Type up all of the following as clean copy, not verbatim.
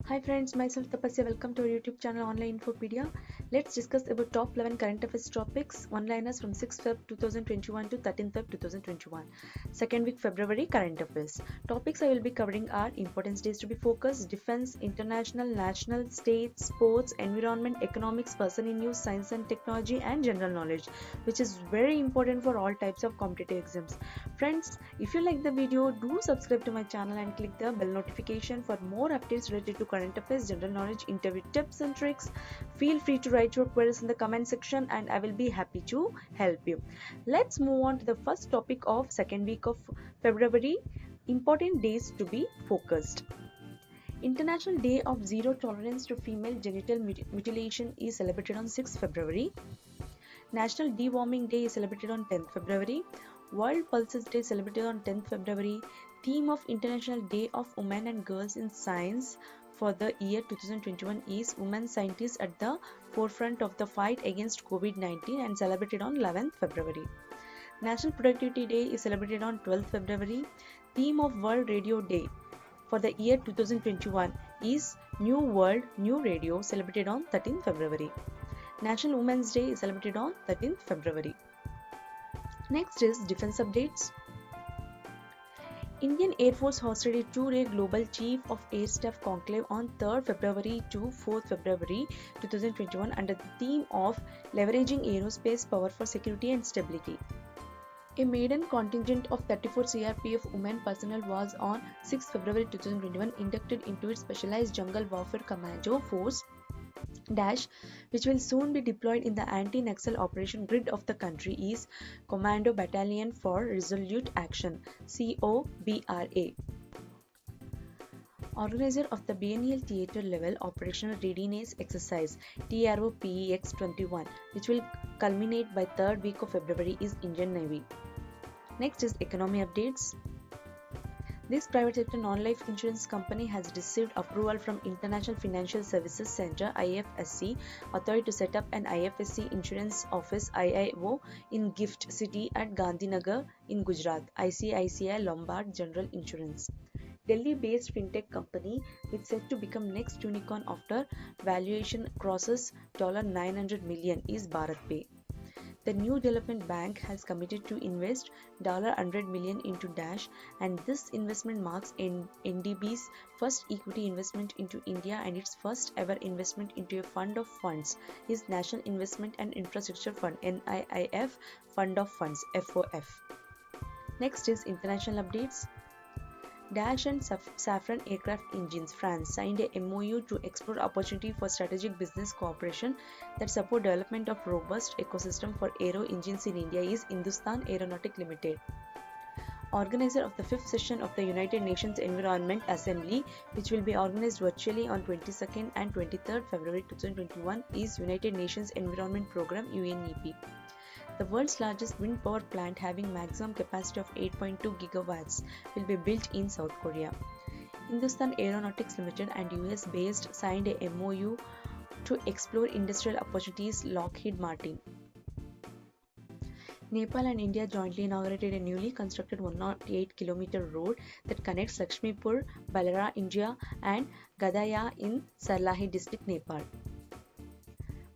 Hi friends, myself Tapasya. Welcome to our YouTube channel Online Infopedia. Let's discuss about top 11 current affairs topics, one-liners from 6th Feb 2021 to 13th Feb 2021. Second week February current affairs. Topics I will be covering are importance days to be focused, defense, international, national, state, sports, environment, economics, person in news, science and technology, and general knowledge, which is very important for all types of competitive exams. Friends, if you like the video, do subscribe to my channel and click the bell notification for more updates related to current affairs, general knowledge, interview tips and tricks. Feel free to write your queries in the comment section and I will be happy to help you. Let's move on to the first topic of second week of February, important days to be focused. International Day of Zero Tolerance to Female Genital Mutilation is celebrated on 6th February. National Deworming Day is celebrated on 10th February. World Pulses Day celebrated on 10th February. Theme of International Day of Women and Girls in Science for the year 2021 is Women Scientists at the Forefront of the Fight Against COVID-19 and celebrated on 11th February. National Productivity Day is celebrated on 12th February. Theme of World Radio Day for the year 2021 is New World, New Radio, celebrated on 13th February. National Women's Day is celebrated on 13th February. Next is defense updates. Indian Air Force hosted a two-day Global Chief of Air Staff conclave on 3rd February to 4th February 2021 under the theme of Leveraging Aerospace Power for Security and Stability. A maiden contingent of 34 CRPF women personnel was on 6 February 2021 inducted into its Specialized Jungle Warfare Commando Force Dash, which will soon be deployed in the anti-Naxal operation grid of the country, is Commando Battalion for Resolute Action (COBRA). Organizer of the Biennial Theatre Level Operational Readiness Exercise TROPEX-21, which will culminate by 3rd week of February, is Indian Navy. Next is economy updates. This private sector non-life insurance company has received approval from International Financial Services Centre IFSC authority to set up an IFSC Insurance Office IIO in Gift City at Gandhinagar in Gujarat. ICICI Lombard General Insurance. Delhi-based fintech company which set to become next unicorn after valuation crosses $900 million is BharatPe. The New Development Bank has committed to invest $100 million into Dash, and this investment marks NDB's first equity investment into India and its first ever investment into a fund of funds, is National Investment and Infrastructure Fund NIIF Fund of Funds FOF. Next is international updates. Dash and Safran Aircraft Engines France signed a MOU to explore opportunity for strategic business cooperation that support development of robust ecosystem for aero engines in India, is Hindustan Aeronautic Limited. Organizer of the 5th session of the United Nations Environment Assembly, which will be organized virtually on 22nd and 23rd February 2021, is United Nations Environment Programme UNEP. The world's largest wind power plant having maximum capacity of 8.2 gigawatts will be built in South Korea. Hindustan Aeronautics Limited and US-based signed a MOU to explore industrial opportunities, Lockheed Martin. Nepal and India jointly inaugurated a newly constructed 108-kilometer road that connects Lakshmipur, Balara, India and Gadaya in Sarlahi district, Nepal.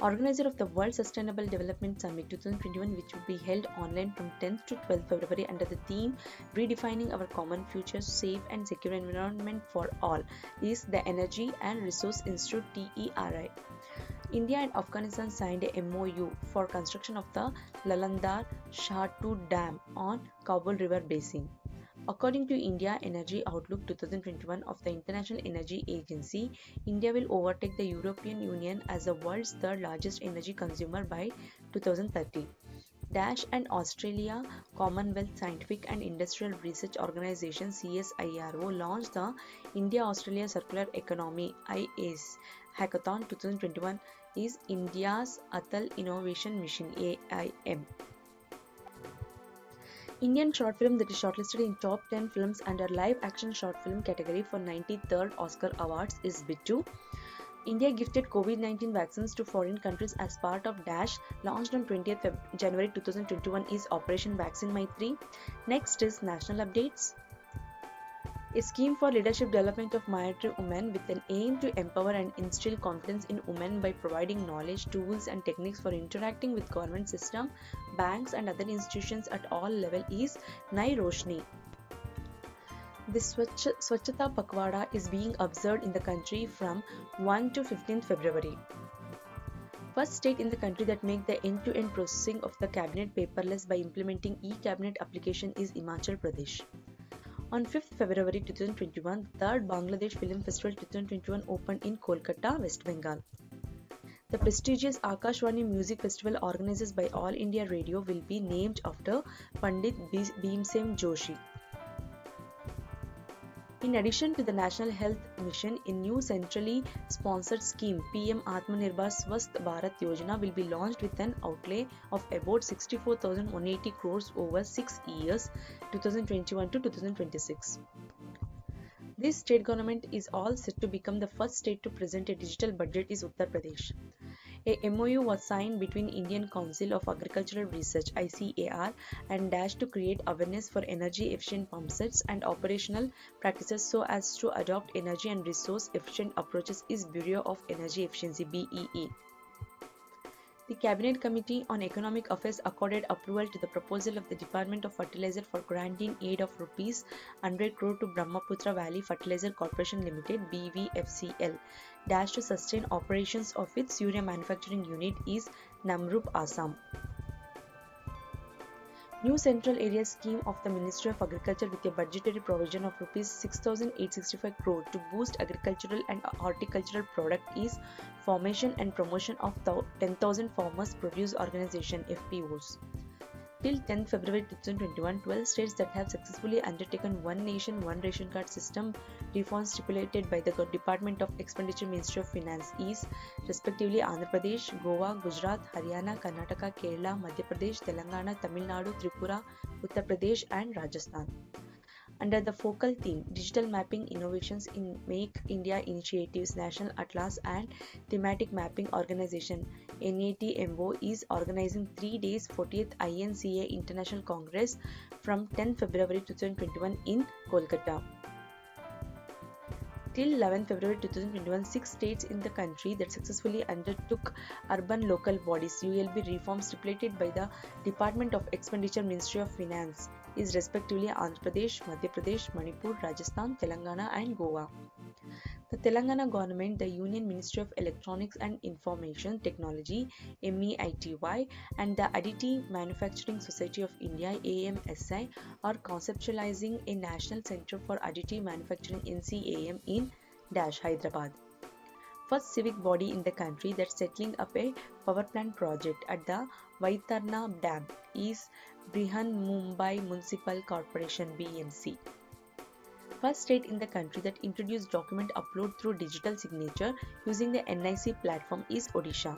Organizer of the World Sustainable Development Summit 2021, which will be held online from 10th to 12th February under the theme Redefining Our Common Future, Safe and Secure Environment for All, is the Energy and Resource Institute TERI. India and Afghanistan signed a MOU for construction of the Lalandar Shah 2 Dam on Kabul River Basin. According to India Energy Outlook 2021 of the International Energy Agency, India will overtake the European Union as the world's third largest energy consumer by 2030. Dash and Australia Commonwealth Scientific and Industrial Research Organization CSIRO launched the India-Australia Circular Economy IACE Hackathon 2021, is India's Atal Innovation Mission AIM. Indian short film that is shortlisted in top 10 films under live action short film category for 93rd Oscar Awards is Bittu. India gifted COVID-19 vaccines to foreign countries as part of Dash, launched on 20th January 2021, is Operation Vaccine Maitri. Next is national updates. A scheme for leadership development of minority women with an aim to empower and instill confidence in women by providing knowledge, tools and techniques for interacting with government system, banks and other institutions at all levels is Nai Roshni. This Swachhata Pakhwada is being observed in the country from 1 to 15th February. First state in the country that make the end-to-end processing of the cabinet paperless by implementing e-cabinet application is Himachal Pradesh. On 5th February 2021, the 3rd Bangladesh Film Festival 2021 opened in Kolkata, West Bengal. The prestigious Akashwani Music Festival organized by All India Radio will be named after Pandit Bhimsen Joshi. In addition to the National Health Mission, a new centrally sponsored scheme, PM Atmanirbhar Swasth Bharat Yojana, will be launched with an outlay of about 64,180 crores over 6 years, 2021 to 2026. This state government is all set to become the first state to present a digital budget is Uttar Pradesh. A MOU was signed between Indian Council of Agricultural Research (ICAR) and DASH to create awareness for energy efficient pump sets and operational practices so as to adopt energy and resource efficient approaches is Bureau of Energy Efficiency (BEE). The Cabinet Committee on Economic Affairs accorded approval to the proposal of the Department of Fertilizer for granting aid of Rs 100 crore to Brahmaputra Valley Fertilizer Corporation Limited (BVFCL) dash to sustain operations of its urea manufacturing unit is Namrup, Assam. New Central Area Scheme of the Ministry of Agriculture with a budgetary provision of Rs 6,865 crore to boost agricultural and horticultural product is formation and promotion of 10,000 Farmers Produce Organization (FPOs). Till 10th February 2021, 12 states that have successfully undertaken One Nation, One Ration Card system reforms stipulated by the Department of Expenditure Ministry of Finance is respectively Andhra Pradesh, Goa, Gujarat, Haryana, Karnataka, Kerala, Madhya Pradesh, Telangana, Tamil Nadu, Tripura, Uttar Pradesh and Rajasthan. Under the focal theme Digital Mapping Innovations in Make India Initiatives, National Atlas and Thematic Mapping Organization NATMO is organizing 3 days 40th INCA International Congress from 10 February 2021 in Kolkata. Till 11 February 2021, 6 states in the country that successfully undertook Urban Local Bodies (ULB) reforms stipulated by the Department of Expenditure Ministry of Finance is respectively Andhra Pradesh, Madhya Pradesh, Manipur, Rajasthan, Telangana and Goa. The Telangana government, the Union Ministry of Electronics and Information Technology (MEITY) and the Additive Manufacturing Society of India (AMSI) are conceptualizing a National Centre for Additive Manufacturing (NCAM) in Hyderabad. First civic body in the country that's settling up a power plant project at the Vaitarna Dam is Brihan Mumbai Municipal Corporation (BMC). First state in the country that introduced document upload through digital signature using the NIC platform is Odisha.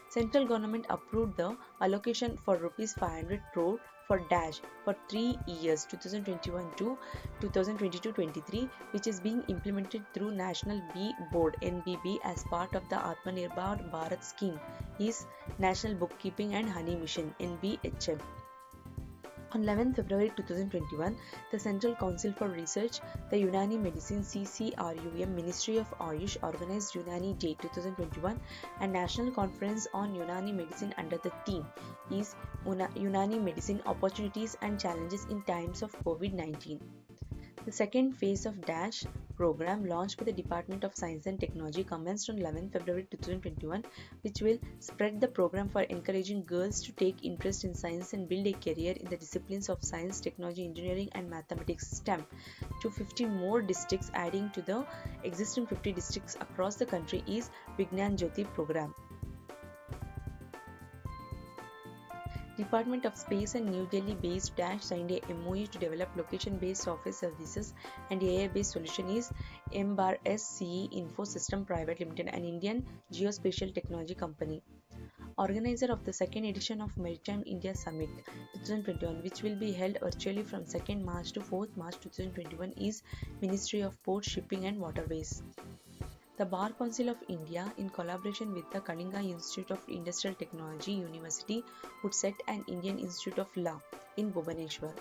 Central government approved the allocation for Rs 500 crore for DASH for 3 years 2021 to 2022-23, which is being implemented through National Bee Board (NBB) as part of the Atmanirbhar Bharat scheme is National Bookkeeping and Honey Mission (NBHM). On 11 February 2021, the Central Council for Research, the Unani Medicine CCRUM Ministry of Ayush organized Unani Day 2021 and National Conference on Unani Medicine under the theme is Unani Medicine Opportunities and Challenges in Times of COVID-19. The second phase of DASH program launched by the Department of Science and Technology commenced on 11 February 2021, which will spread the program for encouraging girls to take interest in science and build a career in the disciplines of science, technology, engineering and mathematics (STEM) to 50 more districts, adding to the existing 50 districts across the country is Vignan Jyoti program. Department of Space and New Delhi based DASH signed a MOU to develop location-based software services and AI-based solution is MBARS-CE Info System Private Limited, an Indian geospatial technology company. Organizer of the second edition of Maritime India Summit 2021, which will be held virtually from 2nd March to 4th March 2021 is Ministry of Ports, Shipping and Waterways. The Bar Council of India, in collaboration with the Kalinga Institute of Industrial Technology University, would set an Indian Institute of Law in Bhubaneswar.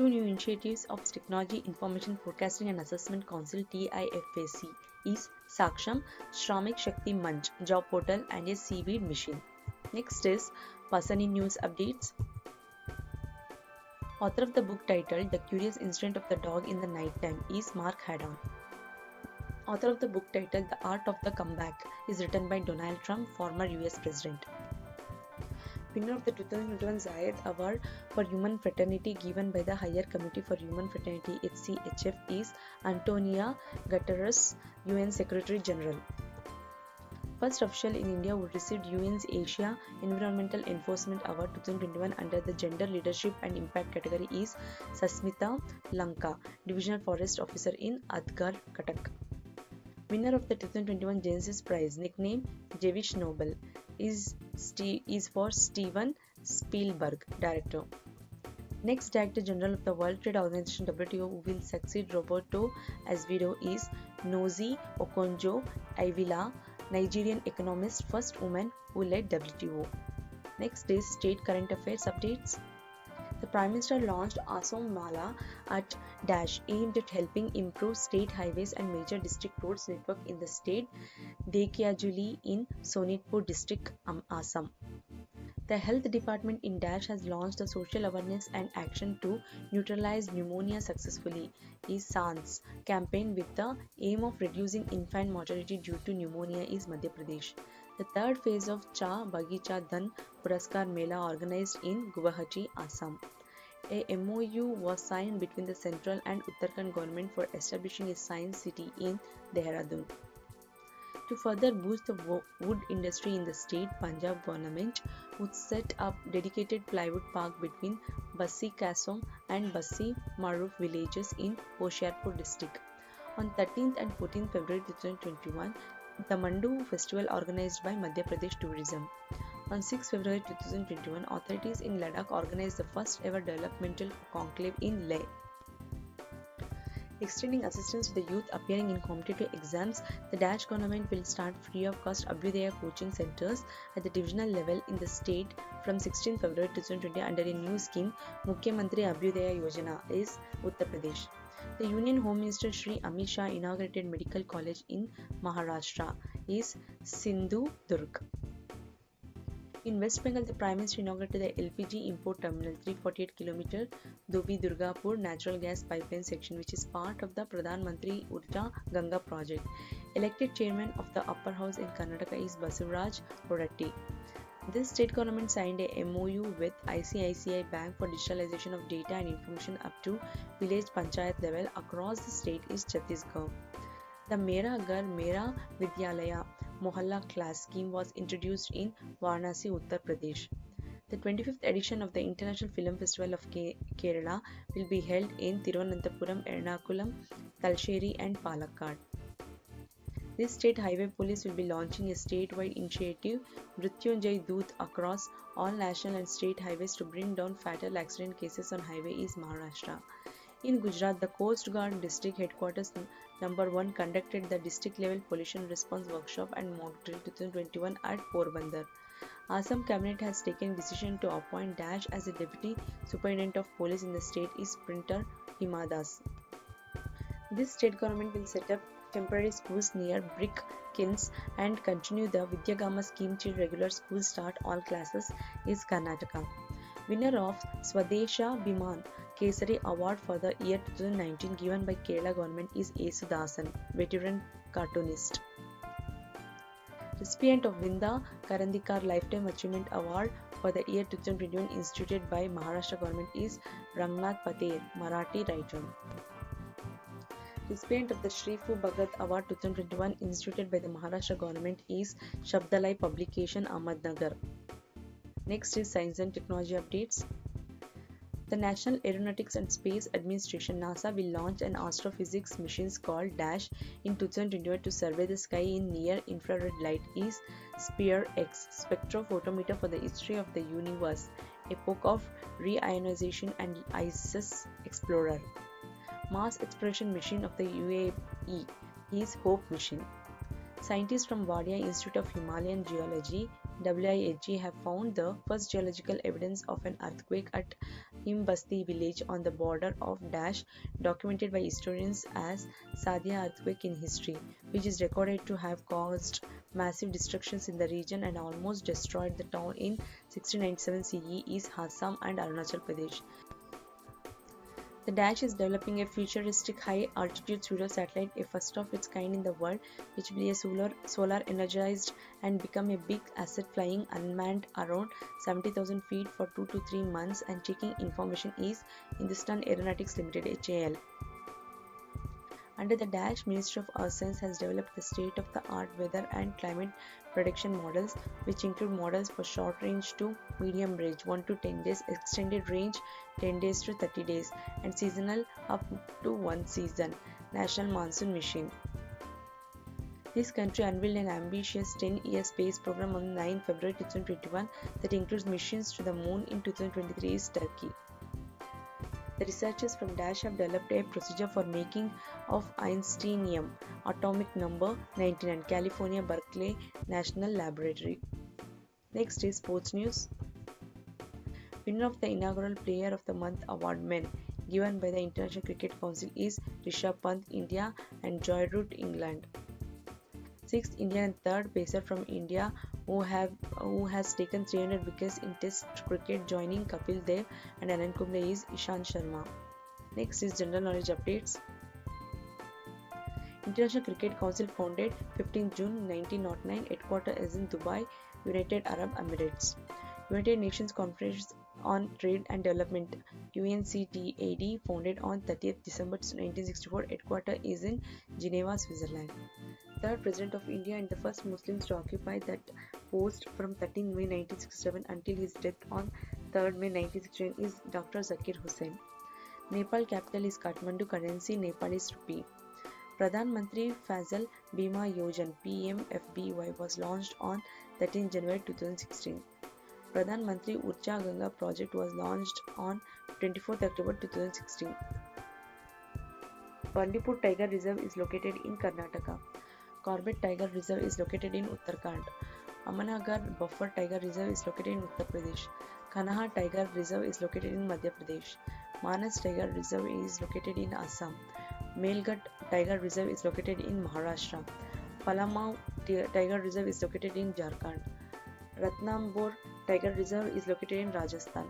Two new initiatives of Technology Information Forecasting and Assessment Council TIFAC is Saksham, Shramik Shakti Manch, job portal and a seaweed machine. Next is Pasani News Updates. Author of the book titled The Curious Incident of the Dog in the Night Time is Mark Haddon. Author of the book titled The Art of the Comeback is written by Donald Trump, former US President. Winner of the 2021 Zayed Award for Human Fraternity given by the Higher Committee for Human Fraternity HCHF is Antonia Guterres, UN Secretary General. First official in India who received UN's Asia Environmental Enforcement Award 2021 under the Gender Leadership and Impact category is Sasmita Lanka, Divisional Forest Officer in Adgar, Cuttack. Winner of the 2021 Genesis Prize, nickname Jewish Nobel, is for Steven Spielberg, director. Next Director General of the World Trade Organization WTO who will succeed Roberto Azevedo is Nozi Okonjo-Iweala, Nigerian economist, first woman who led WTO. Next is State Current Affairs Updates. The Prime Minister launched Asom Mala at Dash aimed at helping improve state highways and major district roads network in the state Dekiajuli in Sonitpur district, Assam. The Health Department in Dash has launched a social awareness and action to neutralize pneumonia successfully is SANS campaign with the aim of reducing infant mortality due to pneumonia is Madhya Pradesh. The third phase of Cha Bagicha Dhan Puraskar Mela organized in Guwahati, Assam. A MOU was signed between the central and Uttarakhand government for establishing a science city in Dehradun. To further boost the wood industry in the state, Punjab government would set up dedicated plywood park between Bassi Kasom and Bassi Maruf villages in Hoshiarpur district. On 13th and 14th February 2021, the Mandu festival organized by Madhya Pradesh Tourism. On 6 February 2021, authorities in Ladakh organized the first ever developmental conclave in Leh. Extending assistance to the youth appearing in competitive exams, the Dash government will start free of cost Abhyudaya coaching centers at the divisional level in the state from 16 February 2020 under a new scheme, Mukhyamantri Abhyudaya Yojana, is Uttar Pradesh. The Union Home Minister Shri Amit Shah inaugurated medical college in Maharashtra, is Sindhu Durg. In West Bengal, the Prime Minister inaugurated the LPG import terminal 348 km Dobi Durgapur natural gas pipeline section, which is part of the Pradhan Mantri Urja Ganga project. Elected chairman of the upper house in Karnataka is Basuraj Horatti. This state government signed a MOU with ICICI Bank for digitalization of data and information up to village panchayat level across the state is Chhattisgarh. The Mera Ghar Mera Vidyalaya Mohalla class scheme was introduced in Varanasi, Uttar Pradesh. The 25th edition of the International Film Festival of Kerala will be held in Thiruvananthapuram, Ernakulam, Talcherry and Palakkad. This state highway police will be launching a statewide initiative Mrityunjay Doot across all national and state highways to bring down fatal accident cases on highway is Maharashtra. In Gujarat, the Coast Guard District Headquarters number 1 conducted the district level pollution response workshop and mock drill 2021 at Porbandar. Assam cabinet has taken decision to appoint Dash as a deputy superintendent of police in the state is Printer Himadas. This state government will set up temporary schools near brick kilns and continue the Vidyagama scheme till regular schools start all classes is Karnataka. Winner of Swadesha Biman Kesari Award for the year 2019 given by Kerala government is Esudasan, veteran cartoonist. Recipient of Vinda Karandikar Lifetime Achievement Award for the year 2021 instituted by Maharashtra government is Rangnath Patel, Marathi writer. Recipient of the Shri Fu Bhagat Award 2021 instituted by the Maharashtra government is Shabdalai Publication, Ahmednagar. Next is Science and Technology Updates. The National Aeronautics and Space Administration NASA will launch an astrophysics mission called DASH in 2021 to survey the sky in near infrared light is SPEAR-X spectrophotometer for the history of the universe, epoch of reionization and ISS Explorer. Mars exploration mission of the UAE is HOPE mission. Scientists from Wadia Institute of Himalayan Geology WIHG have found the first geological evidence of an earthquake at Himbasti village on the border of Dash, documented by historians as Sadia earthquake in history, which is recorded to have caused massive destructions in the region and almost destroyed the town in 1697 CE, is Assam and Arunachal Pradesh. The Dash is developing a futuristic high-altitude pseudo-satellite, a first of its kind in the world, which will be a solar-energized and become a big asset flying unmanned around 70,000 feet for 2 to 3 months and checking information is Hindustan Aeronautics Limited (HAL). Under the Dash, Ministry of Earth Science has developed the state-of-the-art weather and climate prediction models, which include models for short range to medium range 1 to 10 days, extended range 10 days to 30 days, and seasonal up to one season. National Monsoon Mission. This country unveiled an ambitious 10-year space program on 9 February 2021 that includes missions to the moon in 2023 is Turkey. The researchers from Dash have developed a procedure for making of Einsteinium, atomic number 99, California Berkeley National Laboratory. Next is sports news. Winner of the inaugural Player of the Month award men, given by the International Cricket Council, is Rishabh Pant, India, and Joy Root, England. Sixth Indian and third pacer from India who has taken 300 wickets in Test cricket, joining Kapil Dev and Anand Kumble, is Ishant Sharma. Next is general knowledge updates. International Cricket Council founded 15 June 1909. Headquarters is in Dubai, United Arab Emirates. United Nations Conference on Trade and Development UNCTAD founded on 30th December 1964. Headquarters is in Geneva, Switzerland. Third President of India and the first Muslims to occupy that post from 13 May 1967 until his death on 3rd May 1969 is Dr. Zakir Hussain. Nepal capital is Kathmandu, currency Nepalese rupee. Pradhan Mantri Fasal Bima Yojan PMFBY was launched on 13 January 2016. Pradhan Mantri Urja Ganga project was launched on 24th October 2016. Bandipur Tiger Reserve is located in Karnataka. Corbett Tiger Reserve is located in Uttarakhand. Amanagar Buffer Tiger Reserve is located in Uttar Pradesh. Kanaha Tiger Reserve is located in Madhya Pradesh. Manas Tiger Reserve is located in Assam. Melghat Tiger Reserve is located in Maharashtra. Palamau Tiger Reserve is located in Jharkhand. Ratnambore Tiger Reserve is located in Rajasthan.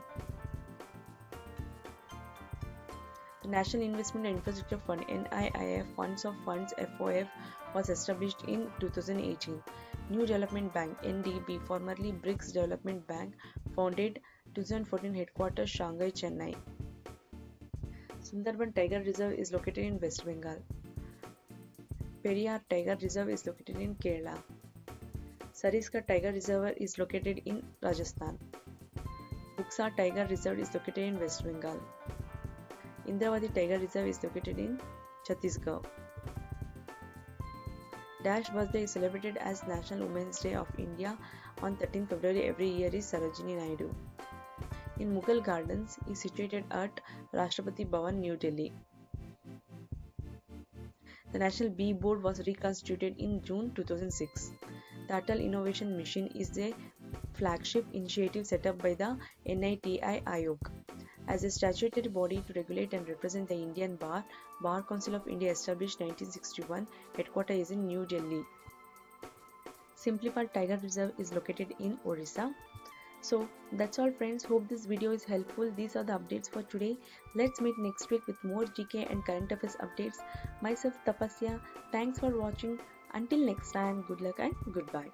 The National Investment and Infrastructure Fund (NIIF) Funds of Funds (FOF) was established in 2018. New Development Bank (NDB), formerly BRICS Development Bank, founded 2014, headquarters Shanghai, Chennai. Sundarban Tiger Reserve is located in West Bengal. Periyar Tiger Reserve is located in Kerala. Sariska Tiger Reserve is located in Rajasthan. Buxa Tiger Reserve is located in West Bengal. Indravati Tiger Reserve is located in Chhattisgarh. Dash birthday is celebrated as National Women's Day of India on 13 February every year is Sarojini Naidu. In Mughal Gardens is situated at Rashtrapati Bhavan, New Delhi. The National Bee Board was reconstituted in June 2006. The Atal Innovation Mission is a flagship initiative set up by the NITI Aayog. As a statutory body to regulate and represent the Indian Bar, Bar Council of India established 1961, headquarters is in New Delhi. Simplipal Tiger Reserve is located in Orissa. So that's all friends, hope this video is helpful. These are the updates for today. Let's meet next week with more GK and current affairs updates. Myself Tapasya, thanks for watching. Until next time, good luck and goodbye.